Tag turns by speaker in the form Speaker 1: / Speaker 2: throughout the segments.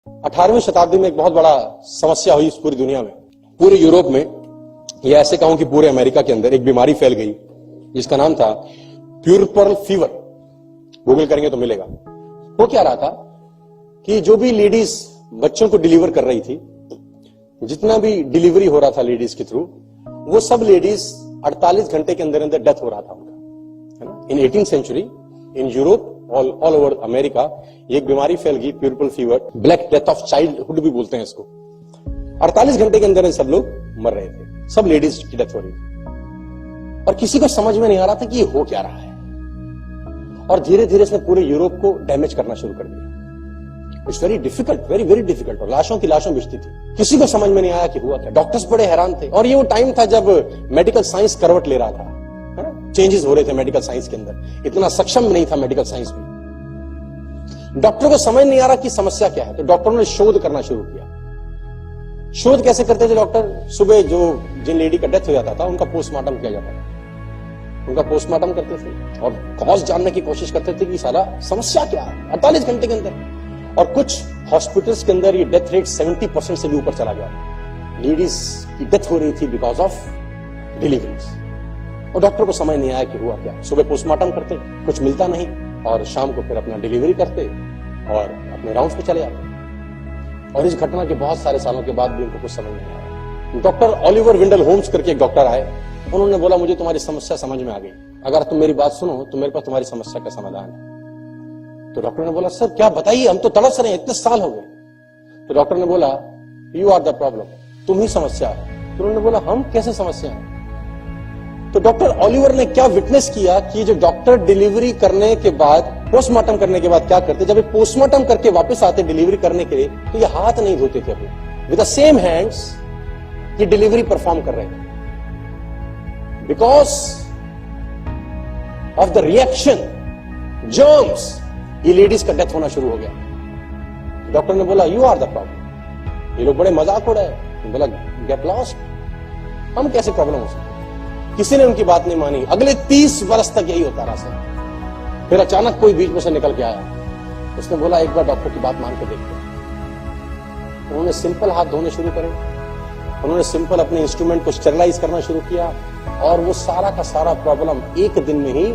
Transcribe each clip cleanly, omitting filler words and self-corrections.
Speaker 1: 18वीं शताब्दी में एक बहुत बड़ा समस्या हुई इस पूरी दुनिया में, पूरे यूरोप में, या ऐसे कहूं कि पूरे अमेरिका के अंदर एक बीमारी फैल गई जिसका नाम था प्यूरपरल फीवर। गूगल करेंगे तो मिलेगा। वो क्या रहा था कि जो भी लेडीज बच्चों को डिलीवर कर रही थी, जितना भी डिलीवरी हो रहा था लेडीज के थ्रू, वो सब लेडीज 48 घंटे के अंदर अंदर डेथ हो रहा था उनका, है ना। In 18th century in Europe all over America एक बीमारी फैल गई, puerperal fever, black death of childhood भी बोलते हैं इसको। 48 घंटे के अंदर सब लोग मर रहे थे, सब लेडीज की डेथ हो रही थी और किसी को समझ में नहीं आ रहा था कि ये हो क्या रहा है। और धीरे धीरे इसने पूरे यूरोप को डैमेज करना शुरू कर दिया। It's very difficult, very very difficult. और लाशों की लाशों बिछती थी, किसी को समझ में नहीं आया कि हुआ क्या। डॉक्टर्स बड़े हैरान थे। और ये वो टाइम था जब मेडिकल साइंस करवट ले रहा था, है ना। चेंजेस हो रहे थे मेडिकल साइंस के अंदर, इतना सक्षम नहीं था मेडिकल साइंस भी। डॉक्टरों को समझ नहीं आ रहा कि समस्या क्या है, तो डॉक्टरों ने शोध करना शुरू किया। शोध कैसे करते थे डॉक्टर? सुबह जो जिन लेडी का डेथ हो जाता था उनका पोस्टमार्टम किया जाता था, उनका पोस्टमार्टम करते थे और कॉज जानने की कोशिश करते थे कि सारा समस्या क्या है 48 घंटे के अंदर। और कुछ हॉस्पिटल्स के अंदर ये डेथ रेट 70% से भी ऊपर चला गया। लेडीज की डेथ हो रही थी बिकॉज ऑफ डिलीवरीज। और डॉक्टर को समझ नहीं आया कि हुआ क्या। सुबह पोस्टमार्टम करते, कुछ मिलता नहीं, और शाम को फिर अपना डिलीवरी करते और अपने राउंड्स पे चले जाते। और इस घटना के बहुत सारे सालों के बाद भी उनको कुछ समझ नहीं आया। डॉक्टर ऑलिवर वेंडल होम्स करके एक डॉक्टर आए, उन्होंने बोला मुझे तुम्हारी समस्या समझ में आ गई, अगर तुम मेरी बात सुनो तो मेरे पास तुम्हारी समस्या का समाधान है। तो डॉक्टर ने बोला सर क्या बताइए, हम तो तड़प रहे हैं, इतने साल हो गए। तो डॉक्टर ने बोला यू आर द प्रॉब्लम, तुम ही समस्या है। तो उन्होंने बोला हम कैसे समस्या है? तो डॉक्टर ऑलिवर ने क्या विटनेस किया कि जो डॉक्टर डिलीवरी करने के बाद, पोस्टमार्टम करने के बाद क्या करते, जब ये पोस्टमार्टम करके वापस आते डिलीवरी करने के लिए, तो ये हाथ नहीं धोते थे अपने, विद द सेम हैंड्स ये डिलीवरी परफॉर्म कर रहे थे। Because of the reaction, germs, ये लेडीज का डेथ होना शुरू हो गया। डॉक्टर ने बोला यू आर द प्रॉब्लम। ये लोग बड़े मजाक उड़ाए, बोला गेट लॉस्ट, हम कैसे प्रॉब्लम हो सकते। किसी ने उनकी बात नहीं मानी। अगले 30 वर्ष तक यही होता रहा सर। फिर अचानक कोई बीच में से निकल के आया, उसने बोला एक बार डॉक्टर की बात मान के देखते। उन्होंने सिंपल हाथ धोने शुरू करे, उन्होंने सिंपल अपने इंस्ट्रूमेंट को स्टेरिलाइज करना शुरू किया, और वो सारा का सारा प्रॉब्लम एक दिन में ही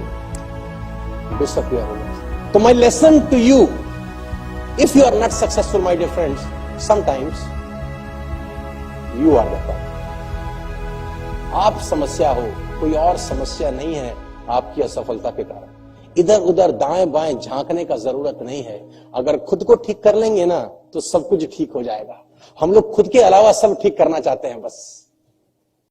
Speaker 1: डिसअपियर हो गया। तो my lesson to you, if you are not successful my dear friends, sometimes you are the problem. आप समस्या हो, कोई और समस्या नहीं है आपकी असफलता के कारण। इधर उधर दाएं बाएं झांकने का जरूरत नहीं है। अगर खुद को ठीक कर लेंगे ना तो सब कुछ ठीक हो जाएगा। हम लोग खुद के अलावा सब ठीक करना चाहते हैं बस।